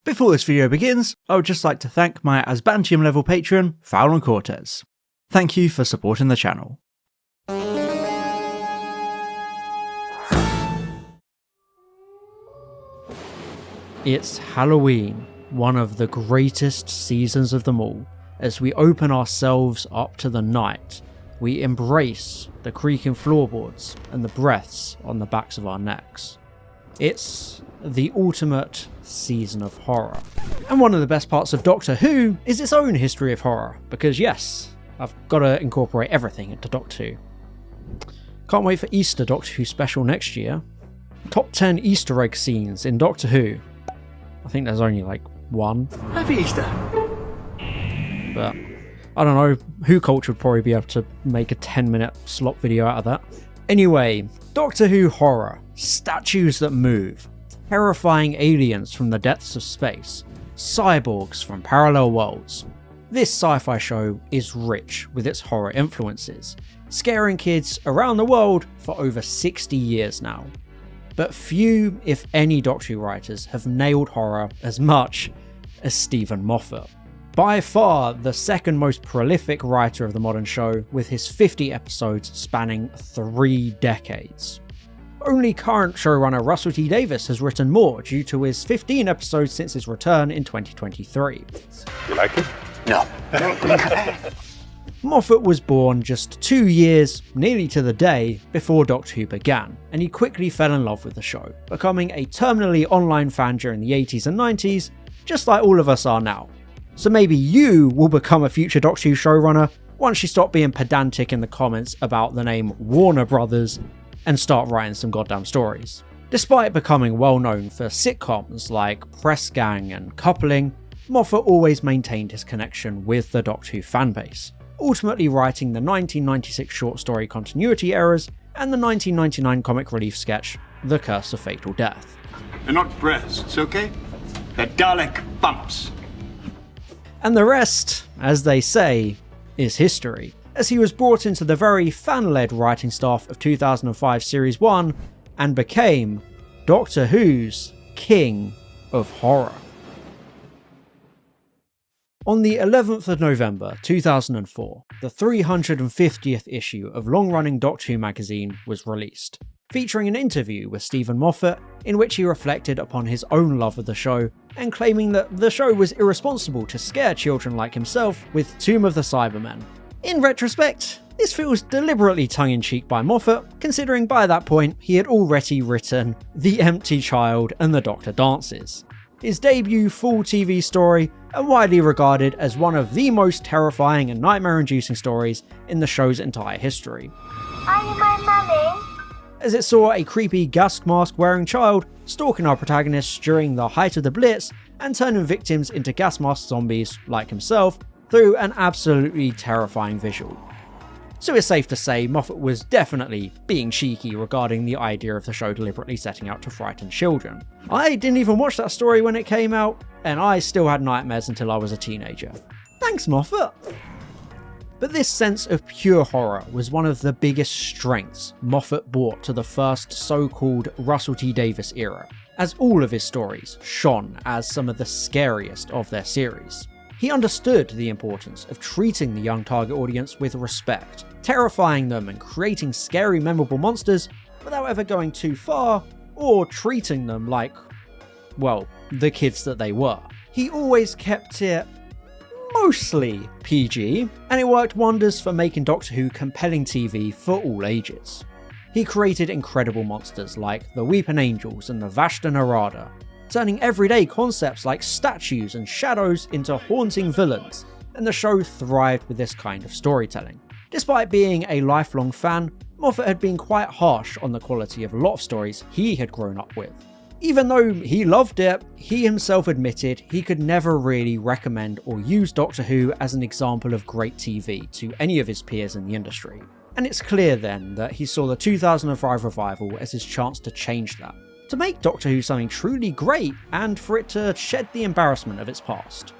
Before this video begins, I would just like to thank my Asbantium level patron, Fowlon Cortez. Thank you for supporting the channel. It's Halloween, one of the greatest seasons of them all. As we open ourselves up to the night, we embrace the creaking floorboards and the breaths on the backs of our necks. It's the ultimate season of horror. And one of the best parts of Doctor Who is its own history of horror, because yes, I've got to incorporate everything into Doctor Who. Can't wait for Easter Doctor Who special next year. Top 10 Easter egg scenes in Doctor Who. I think there's only like one. Happy Easter! But I don't know, Who Culture would probably be able to make a 10-minute slot video out of that. Anyway, Doctor Who horror. Statues that move. Terrifying aliens from the depths of space. Cyborgs from parallel worlds. This sci-fi show is rich with its horror influences, scaring kids around the world for over 60 years now. But few, if any, Doctor Who writers have nailed horror as much as Steven Moffat. By far the second most prolific writer of the modern show, with his 50 episodes spanning 3 decades. Only current showrunner Russell T Davies has written more, due to his 15 episodes since his return in 2023. You like it? No. Moffat was born just 2 years, nearly to the day, before Doctor Who began, and he quickly fell in love with the show, becoming a terminally online fan during the 80s and 90s, just like all of us are now. So maybe you will become a future Doctor Who showrunner once you stop being pedantic in the comments about the name Warner Brothers and start writing some goddamn stories. Despite becoming well known for sitcoms like Press Gang and Coupling, Moffat always maintained his connection with the Doctor Who fanbase, ultimately writing the 1996 short story Continuity Errors and the 1999 comic relief sketch The Curse of Fatal Death. They're not breasts, okay? They're Dalek bumps. And the rest, as they say, is history, as he was brought into the very fan-led writing staff of 2005 Series 1 and became Doctor Who's King of Horror. On the 11th of November 2004, the 350th issue of long-running Doctor Who magazine was released, featuring an interview with Steven Moffat in which he reflected upon his own love of the show and claiming that the show was irresponsible to scare children like himself with Tomb of the Cybermen. In retrospect, this feels deliberately tongue-in-cheek by Moffat, considering by that point he had already written The Empty Child and The Doctor Dances, his debut full TV story and widely regarded as one of the most terrifying and nightmare-inducing stories in the show's entire history. Are you my mummy? As it saw a creepy gas mask wearing child stalking our protagonists during the height of the Blitz and turning victims into gas mask zombies like himself through an absolutely terrifying visual. So it's safe to say Moffat was definitely being cheeky regarding the idea of the show deliberately setting out to frighten children. I didn't even watch that story when it came out, and I still had nightmares until I was a teenager. Thanks, Moffat! But this sense of pure horror was one of the biggest strengths Moffat brought to the first so-called Russell T Davies era, as all of his stories shone as some of the scariest of their series. He understood the importance of treating the young target audience with respect, terrifying them and creating scary, memorable monsters without ever going too far or treating them like, well, the kids that they were. He always kept it mostly PG, and it worked wonders for making Doctor Who compelling TV for all ages. He created incredible monsters like the Weeping Angels and the Vashta Narada, turning everyday concepts like statues and shadows into haunting villains, and the show thrived with this kind of storytelling. Despite being a lifelong fan, Moffat had been quite harsh on the quality of a lot of stories he had grown up with. Even though he loved it, he himself admitted he could never really recommend or use Doctor Who as an example of great TV to any of his peers in the industry. And it's clear then that he saw the 2005 revival as his chance to change that, to make Doctor Who something truly great and for it to shed the embarrassment of its past.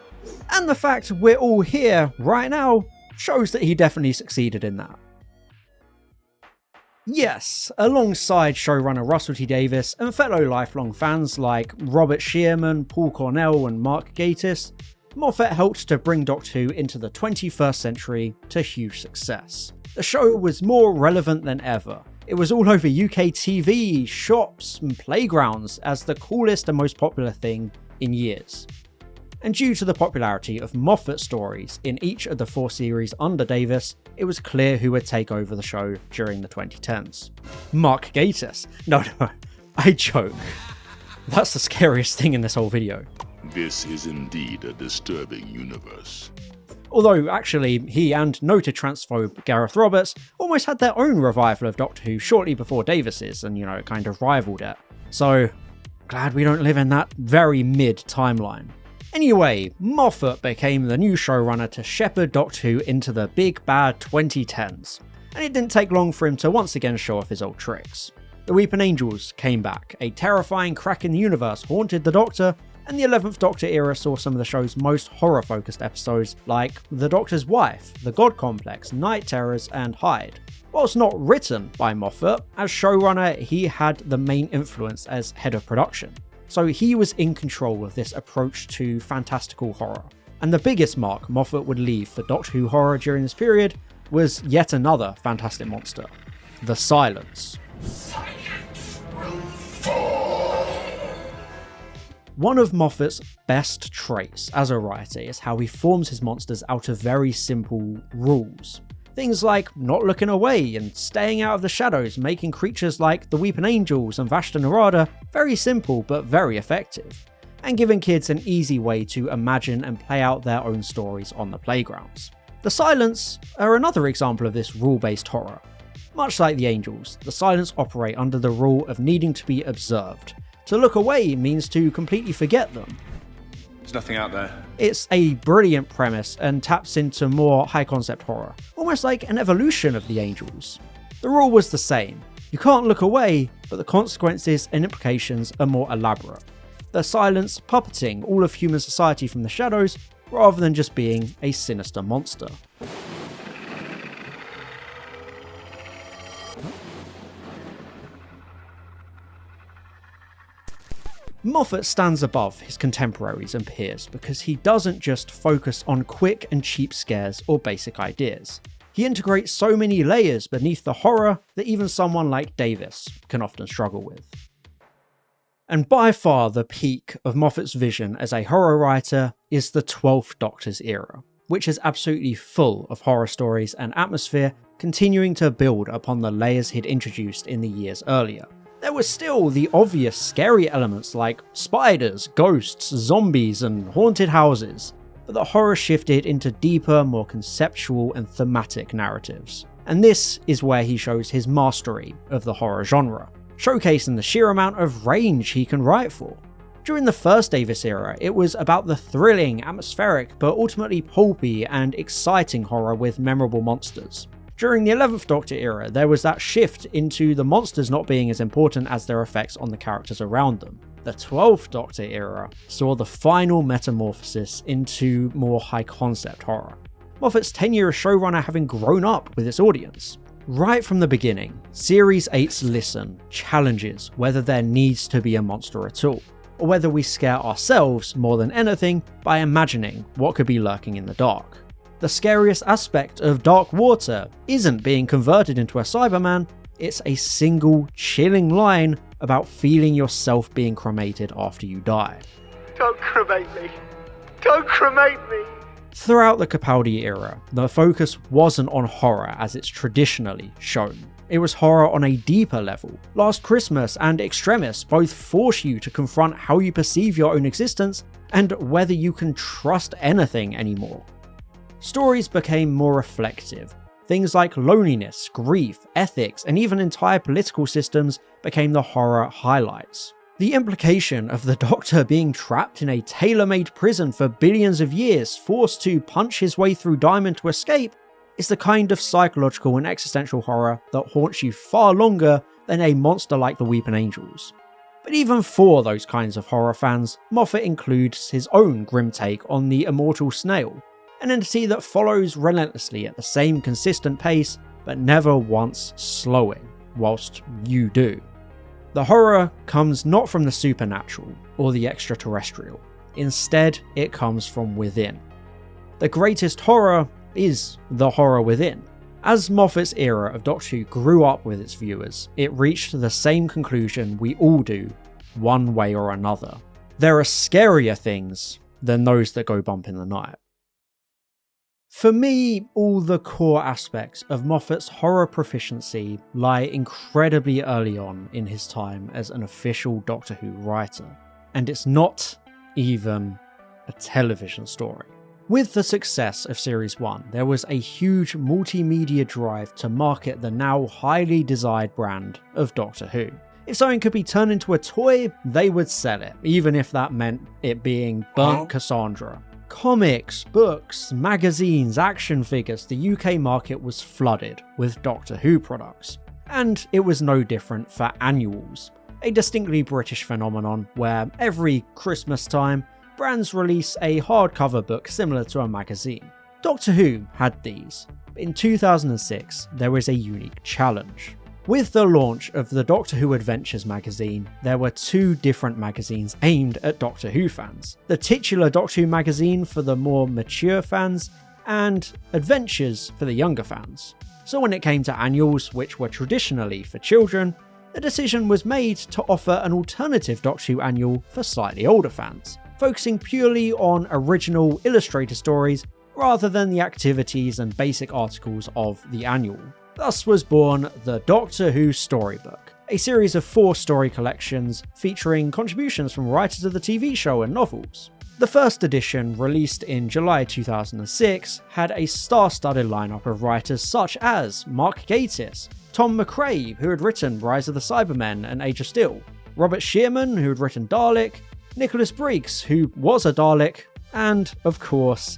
And the fact we're all here right now shows that he definitely succeeded in that. Yes, alongside showrunner Russell T Davies and fellow lifelong fans like Robert Shearman, Paul Cornell and Mark Gatiss, Moffat helped to bring Doctor Who into the 21st century to huge success. The show was more relevant than ever. It was all over UK TV, shops and playgrounds as the coolest and most popular thing in years. And due to the popularity of Moffat stories in each of the 4 series under Davies, it was clear who would take over the show during the 2010s. Mark Gatiss. No, I joke. That's the scariest thing in this whole video. This is indeed a disturbing universe. Although, actually, he and noted transphobe Gareth Roberts almost had their own revival of Doctor Who shortly before Davies's and, it kind of rivaled it. So, glad we don't live in that very mid-timeline. Anyway, Moffat became the new showrunner to shepherd Doctor Who into the big bad 2010s, and it didn't take long for him to once again show off his old tricks. The Weeping Angels came back, a terrifying crack in the universe haunted the Doctor, and the 11th Doctor era saw some of the show's most horror-focused episodes like The Doctor's Wife, The God Complex, Night Terrors, and Hyde. Whilst not written by Moffat, as showrunner he had the main influence as head of production, so he was in control of this approach to fantastical horror. And the biggest mark Moffat would leave for Doctor Who horror during this period was yet another fantastic monster, the Silence. Silence will fall. One of Moffat's best traits as a writer is how he forms his monsters out of very simple rules. Things like not looking away and staying out of the shadows, making creatures like the Weeping Angels and Vashta Nerada very simple but very effective, and giving kids an easy way to imagine and play out their own stories on the playgrounds. The Silence are another example of this rule-based horror. Much like the Angels, the Silence operate under the rule of needing to be observed. To look away means to completely forget them. There's nothing out there. It's a brilliant premise and taps into more high-concept horror, almost like an evolution of the Angels. The rule was the same. You can't look away, but the consequences and implications are more elaborate. The Silence puppeting all of human society from the shadows, rather than just being a sinister monster. Moffat stands above his contemporaries and peers because he doesn't just focus on quick and cheap scares or basic ideas. He integrates so many layers beneath the horror that even someone like Davies can often struggle with. And by far the peak of Moffat's vision as a horror writer is the 12th Doctor's era, which is absolutely full of horror stories and atmosphere, continuing to build upon the layers he'd introduced in the years earlier. There were still the obvious scary elements like spiders, ghosts, zombies, and haunted houses, but the horror shifted into deeper, more conceptual and thematic narratives. And this is where he shows his mastery of the horror genre, showcasing the sheer amount of range he can write for. During the first Davies era, it was about the thrilling, atmospheric, but ultimately pulpy and exciting horror with memorable monsters. During the 11th Doctor era, there was that shift into the monsters not being as important as their effects on the characters around them. The 12th Doctor era saw the final metamorphosis into more high-concept horror, Moffat's tenure as showrunner having grown up with its audience. Right from the beginning, Series 8's Listen challenges whether there needs to be a monster at all, or whether we scare ourselves more than anything by imagining what could be lurking in the dark. The scariest aspect of Dark Water isn't being converted into a Cyberman, it's a single, chilling line about feeling yourself being cremated after you die. Don't cremate me! Don't cremate me! Throughout the Capaldi era, the focus wasn't on horror as it's traditionally shown. It was horror on a deeper level. Last Christmas and Extremis both force you to confront how you perceive your own existence and whether you can trust anything anymore. Stories became more reflective. Things like loneliness, grief, ethics, and even entire political systems became the horror highlights. The implication of the Doctor being trapped in a tailor-made prison for billions of years, forced to punch his way through Diamond to escape, is the kind of psychological and existential horror that haunts you far longer than a monster like the Weeping Angels. But even for those kinds of horror fans, Moffat includes his own grim take on the immortal snail, an entity that follows relentlessly at the same consistent pace, but never once slowing. whilst you do. The horror comes not from the supernatural or the extraterrestrial. Instead, it comes from within. The greatest horror is the horror within. As Moffat's era of Doctor Who grew up with its viewers, it reached the same conclusion we all do, one way or another. There are scarier things than those that go bump in the night. For me, all the core aspects of Moffat's horror proficiency lie incredibly early on in his time as an official Doctor Who writer, and it's not even a television story. With the success of Series 1, there was a huge multimedia drive to market the now highly desired brand of Doctor Who. If something could be turned into a toy, they would sell it, even if that meant it being Burnt Cassandra. Comics, books, magazines, action figures, the UK market was flooded with Doctor Who products. And it was no different for annuals, a distinctly British phenomenon where every Christmas time, brands release a hardcover book similar to a magazine. Doctor Who had these. In 2006, there was a unique challenge. With the launch of the Doctor Who Adventures magazine, there were two different magazines aimed at Doctor Who fans. The titular Doctor Who magazine for the more mature fans, and Adventures for the younger fans. So when it came to annuals, which were traditionally for children, the decision was made to offer an alternative Doctor Who annual for slightly older fans, focusing purely on original illustrated stories rather than the activities and basic articles of the annual. Thus was born the Doctor Who Storybook, a series of 4 story collections featuring contributions from writers of the TV show and novels. The first edition, released in July 2006, had a star-studded lineup of writers such as Mark Gatiss, Tom McRae, who had written Rise of the Cybermen and Age of Steel, Robert Shearman, who had written Dalek, Nicholas Briggs, who was a Dalek, and, of course,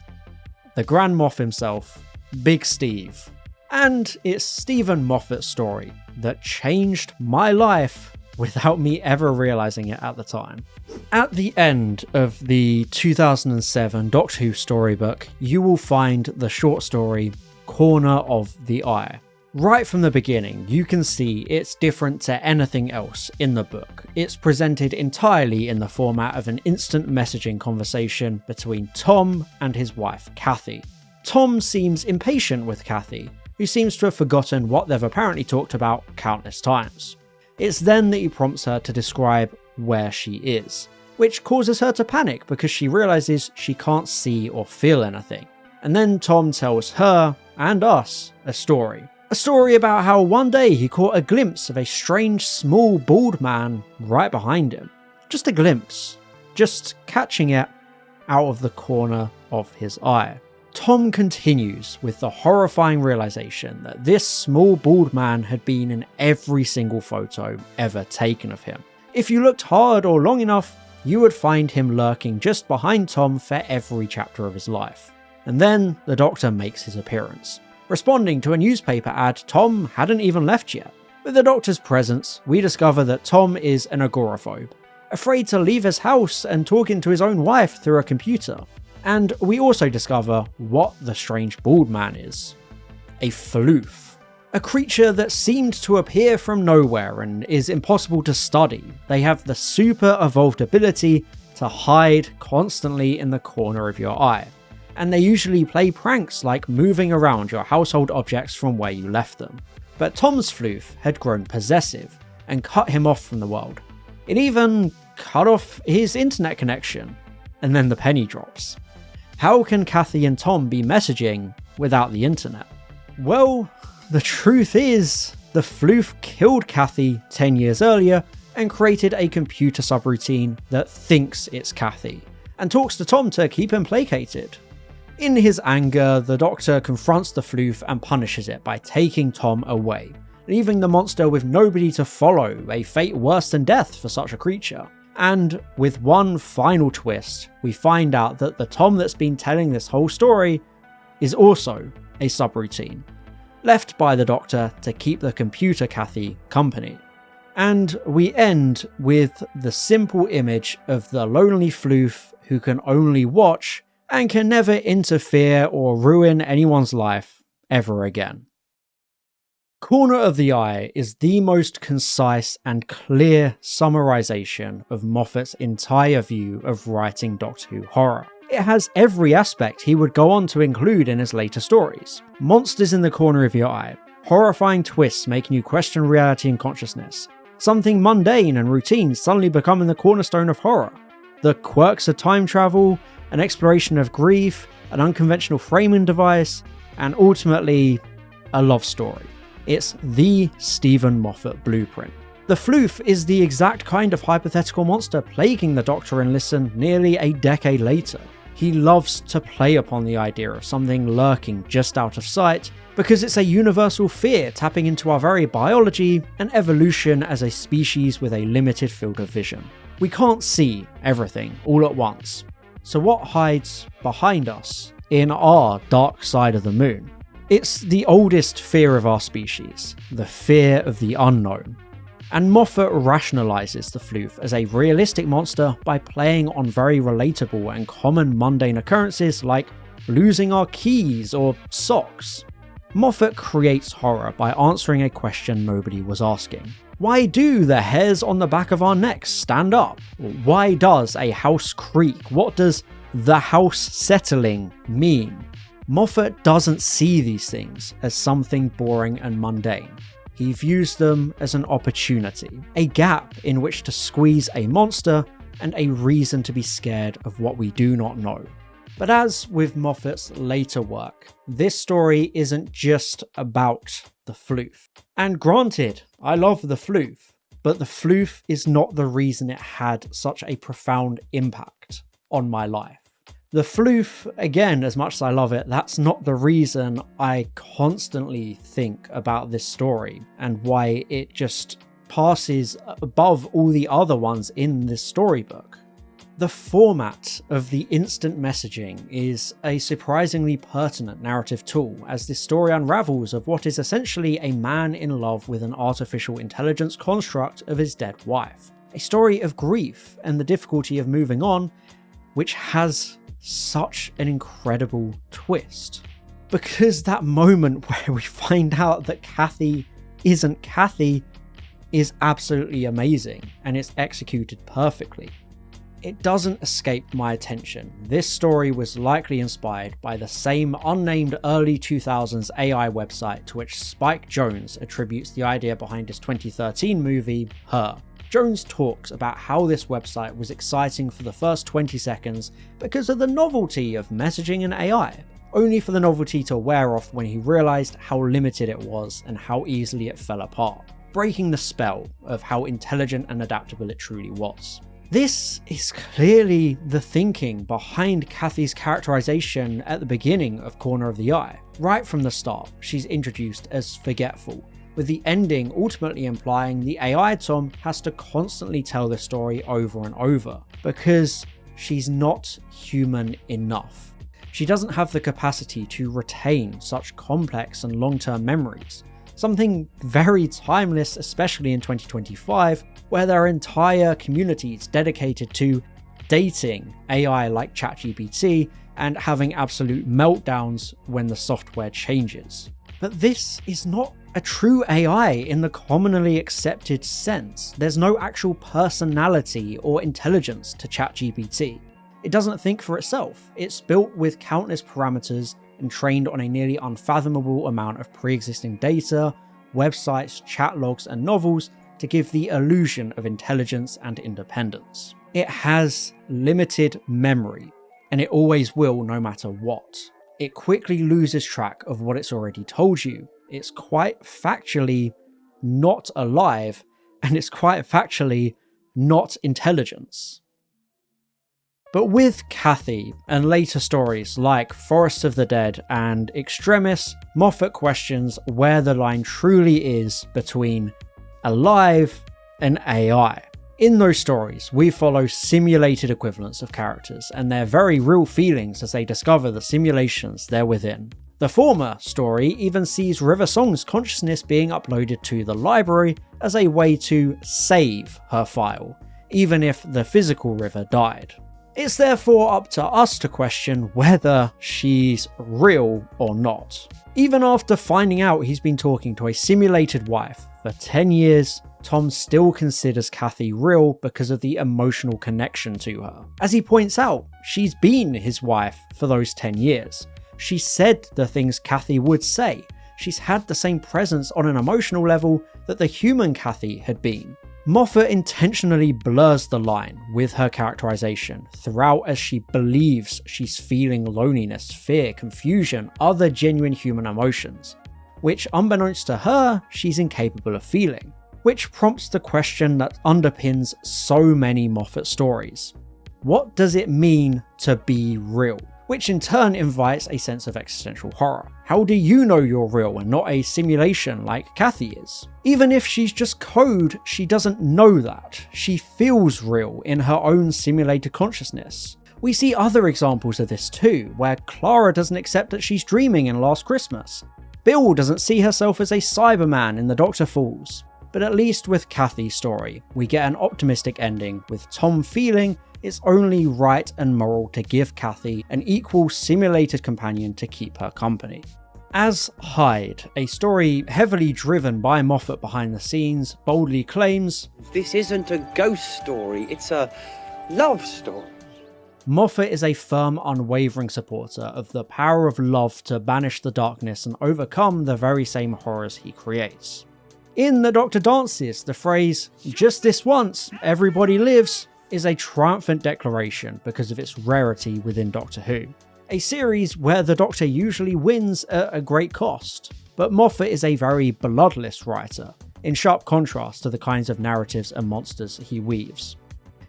the Grand Moff himself, Big Steve. And it's Stephen Moffat's story that changed my life without me ever realising it at the time. At the end of the 2007 Doctor Who storybook, you will find the short story Corner of the Eye. Right from the beginning, you can see it's different to anything else in the book. It's presented entirely in the format of an instant messaging conversation between Tom and his wife, Kathy. Tom seems impatient with Kathy, who seems to have forgotten what they've apparently talked about countless times. It's then that he prompts her to describe where she is, which causes her to panic because she realises she can't see or feel anything. And then Tom tells her, and us, a story. A story about how one day he caught a glimpse of a strange, small, bald man right behind him. Just a glimpse. Just catching it out of the corner of his eye. Tom continues with the horrifying realization that this small bald man had been in every single photo ever taken of him. If you looked hard or long enough, you would find him lurking just behind Tom for every chapter of his life. And then the Doctor makes his appearance. Responding to a newspaper ad Tom hadn't even left yet. With the Doctor's presence, we discover that Tom is an agoraphobe, afraid to leave his house and talking to his own wife through a computer. And we also discover what the strange bald man is. A floof. A creature that seemed to appear from nowhere and is impossible to study. They have the super evolved ability to hide constantly in the corner of your eye. And they usually play pranks like moving around your household objects from where you left them. But Tom's floof had grown possessive and cut him off from the world. It even cut off his internet connection. And then the penny drops. How can Kathy and Tom be messaging without the internet? Well, the truth is, the floof killed Kathy 10 years earlier and created a computer subroutine that thinks it's Kathy, and talks to Tom to keep him placated. In his anger, the Doctor confronts the floof and punishes it by taking Tom away, leaving the monster with nobody to follow, a fate worse than death for such a creature. And with one final twist, we find out that the Tom that's been telling this whole story is also a subroutine, left by the Doctor to keep the computer Kathy company. And we end with the simple image of the lonely floof who can only watch and can never interfere or ruin anyone's life ever again. Corner of the Eye is the most concise and clear summarization of Moffat's entire view of writing Doctor Who horror. It has every aspect he would go on to include in his later stories. Monsters in the corner of your eye, horrifying twists making you question reality and consciousness, something mundane and routine suddenly becoming the cornerstone of horror, the quirks of time travel, an exploration of grief, an unconventional framing device, and ultimately, a love story. It's the Stephen Moffat blueprint. The Floof is the exact kind of hypothetical monster plaguing the Doctor in Listen nearly a decade later. He loves to play upon the idea of something lurking just out of sight because it's a universal fear tapping into our very biology and evolution as a species with a limited field of vision. We can't see everything all at once. So what hides behind us in our dark side of the moon? It's the oldest fear of our species, the fear of the unknown. And Moffat rationalizes the Floof as a realistic monster by playing on very relatable and common mundane occurrences like losing our keys or socks. Moffat creates horror by answering a question nobody was asking. Why do the hairs on the back of our necks stand up? Why does a house creak? What does the house settling mean? Moffat doesn't see these things as something boring and mundane. He views them as an opportunity, a gap in which to squeeze a monster and a reason to be scared of what we do not know. But as with Moffat's later work, this story isn't just about the Floof. And granted, I love the Floof, but the Floof is not the reason it had such a profound impact on my life. The Floof, again, as much as I love it, that's not the reason I constantly think about this story and why it just passes above all the other ones in this storybook. The format of the instant messaging is a surprisingly pertinent narrative tool as this story unravels of what is essentially a man in love with an artificial intelligence construct of his dead wife. A story of grief and the difficulty of moving on, which has such an incredible twist. Because that moment where we find out that Kathy isn't Kathy is absolutely amazing and it's executed perfectly. It doesn't escape my attention. This story was likely inspired by the same unnamed early 2000s AI website to which Spike Jonze attributes the idea behind his 2013 movie, Her. Jones talks about how this website was exciting for the first 20 seconds because of the novelty of messaging and AI, only for the novelty to wear off when he realised how limited it was and how easily it fell apart, breaking the spell of how intelligent and adaptable it truly was. This is clearly the thinking behind Kathy's characterization at the beginning of Corner of the Eye. Right from the start, she's introduced as forgetful, with the ending ultimately implying the AI Tom has to constantly tell the story over and over, because she's not human enough. She doesn't have the capacity to retain such complex and long-term memories, something very timeless, especially in 2025, where there are entire communities dedicated to dating AI like ChatGPT and having absolute meltdowns when the software changes. But this is not a true AI in the commonly accepted sense. There's no actual personality or intelligence to ChatGPT. It doesn't think for itself. It's built with countless parameters and trained on a nearly unfathomable amount of pre-existing data, websites, chat logs, and novels to give the illusion of intelligence and independence. It has limited memory, and it always will no matter what. It quickly loses track of what it's already told you. It's quite factually not alive, and it's quite factually not intelligence. But with Kathy and later stories like Forests of the Dead and Extremis, Moffat questions where the line truly is between alive and AI. In those stories, we follow simulated equivalents of characters and their very real feelings as they discover the simulations they're within. The former story even sees River Song's consciousness being uploaded to the library as a way to save her file, even if the physical River died. It's therefore up to us to question whether she's real or not. Even after finding out he's been talking to a simulated wife for 10 years, Tom still considers Kathy real because of the emotional connection to her. As he points out, she's been his wife for those 10 years. She said the things Kathy would say. She's had the same presence on an emotional level that the human Kathy had been. Moffat intentionally blurs the line with her characterization throughout as she believes she's feeling loneliness, fear, confusion, other genuine human emotions, which unbeknownst to her, she's incapable of feeling. Which prompts the question that underpins so many Moffat stories. What does it mean to be real? Which in turn invites a sense of existential horror. How do you know you're real and not a simulation like Kathy is? Even if she's just code, she doesn't know that. She feels real in her own simulated consciousness. We see other examples of this too, where Clara doesn't accept that she's dreaming in Last Christmas. Bill doesn't see herself as a Cyberman in The Doctor Falls. But at least with Kathy's story, we get an optimistic ending with Tom feeling it's only right and moral to give Kathy an equal simulated companion to keep her company. As Hyde, a story heavily driven by Moffat behind the scenes, boldly claims, "This isn't a ghost story, it's a love story." Moffat is a firm, unwavering supporter of the power of love to banish the darkness and overcome the very same horrors he creates. In The Doctor Dances, the phrase, "just this once, everybody lives," is a triumphant declaration because of its rarity within Doctor Who. A series where the Doctor usually wins at a great cost. But Moffat is a very bloodless writer, in sharp contrast to the kinds of narratives and monsters he weaves.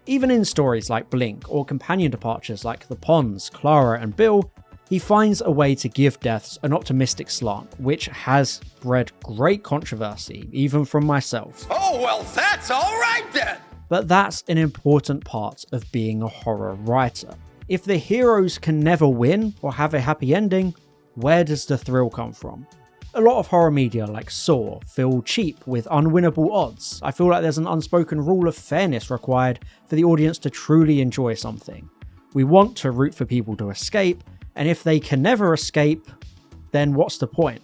Even in stories like Blink or companion departures like the Ponds, Clara and Bill, he finds a way to give deaths an optimistic slant, which has bred great controversy, even from myself. Oh, well, that's all right then! But that's an important part of being a horror writer. If the heroes can never win or have a happy ending, where does the thrill come from? A lot of horror media like Saw feel cheap with unwinnable odds. I feel like there's an unspoken rule of fairness required for the audience to truly enjoy something. We want to root for people to escape, and if they can never escape, then what's the point?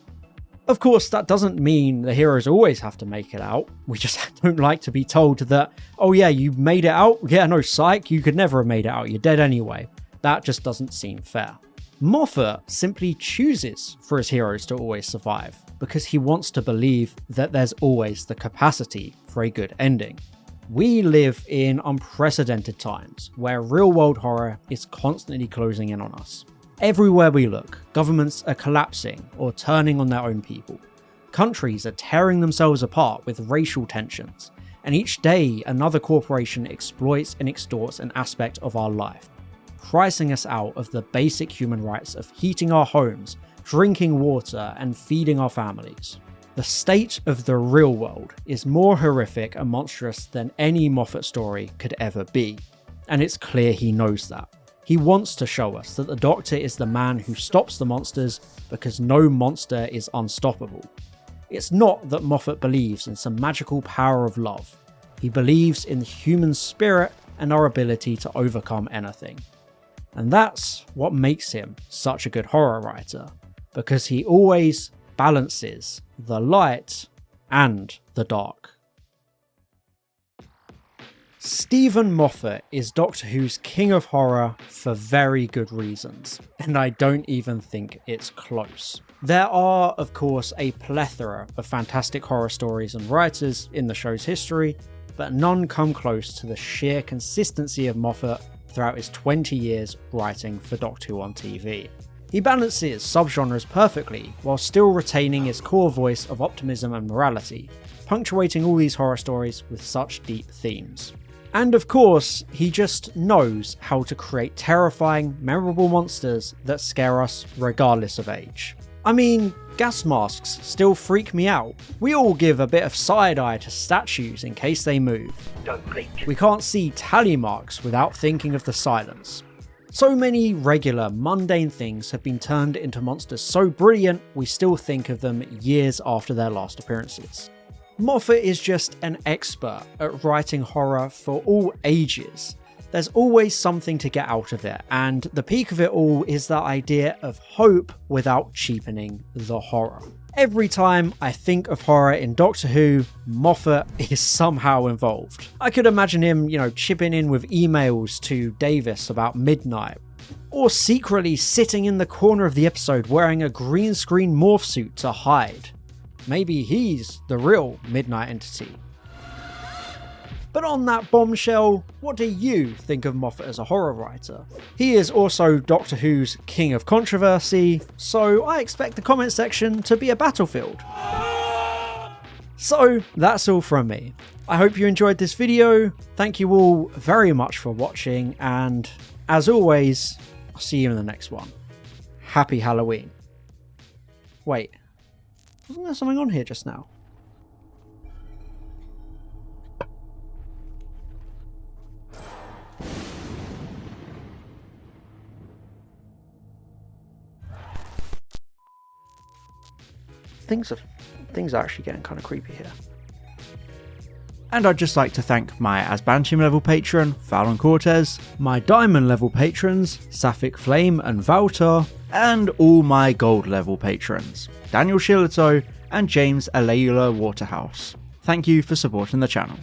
Of course, that doesn't mean the heroes always have to make it out. We just don't like to be told that, oh yeah, you made it out? Yeah, no, psych, you could never have made it out, you're dead anyway. That just doesn't seem fair. Moffat simply chooses for his heroes to always survive, because he wants to believe that there's always the capacity for a good ending. We live in unprecedented times, where real-world horror is constantly closing in on us. Everywhere we look, governments are collapsing or turning on their own people. Countries are tearing themselves apart with racial tensions, and each day another corporation exploits and extorts an aspect of our life, pricing us out of the basic human rights of heating our homes, drinking water, and feeding our families. The state of the real world is more horrific and monstrous than any Moffat story could ever be, and it's clear he knows that. He wants to show us that the Doctor is the man who stops the monsters because no monster is unstoppable. It's not that Moffat believes in some magical power of love. He believes in the human spirit and our ability to overcome anything. And that's what makes him such a good horror writer, because he always balances the light and the dark. Stephen Moffat is Doctor Who's king of horror for very good reasons, and I don't even think it's close. There are, of course, a plethora of fantastic horror stories and writers in the show's history, but none come close to the sheer consistency of Moffat throughout his 20 years writing for Doctor Who on TV. He balances subgenres perfectly, while still retaining his core voice of optimism and morality, punctuating all these horror stories with such deep themes. And of course, he just knows how to create terrifying, memorable monsters that scare us regardless of age. I mean, gas masks still freak me out. We all give a bit of side-eye to statues in case they move. Don't blink. We can't see tally marks without thinking of the silence. So many regular, mundane things have been turned into monsters so brilliant we still think of them years after their last appearances. Moffat is just an expert at writing horror for all ages, There's always something to get out of it, and the peak of it all is that idea of hope without cheapening the horror. Every time I think of horror in Doctor Who, Moffat is somehow involved. I could imagine him, chipping in with emails to Davis about midnight, or secretly sitting in the corner of the episode wearing a green screen morph suit to hide. Maybe he's the real Midnight Entity. But on that bombshell, what do you think of Moffat as a horror writer? He is also Doctor Who's king of controversy, so I expect the comment section to be a battlefield. So that's all from me. I hope you enjoyed this video. Thank you all very much for watching, and as always, I'll see you in the next one. Happy Halloween. Wait, wasn't there something on here just now? Things are actually getting kind of creepy here. And I'd just like to thank my Asbantium level patron, Fallon Cortez, my Diamond level patrons, Sapphic Flame and Valtor, and all my Gold level patrons, Daniel Shillito and James Alayula Waterhouse. Thank you for supporting the channel.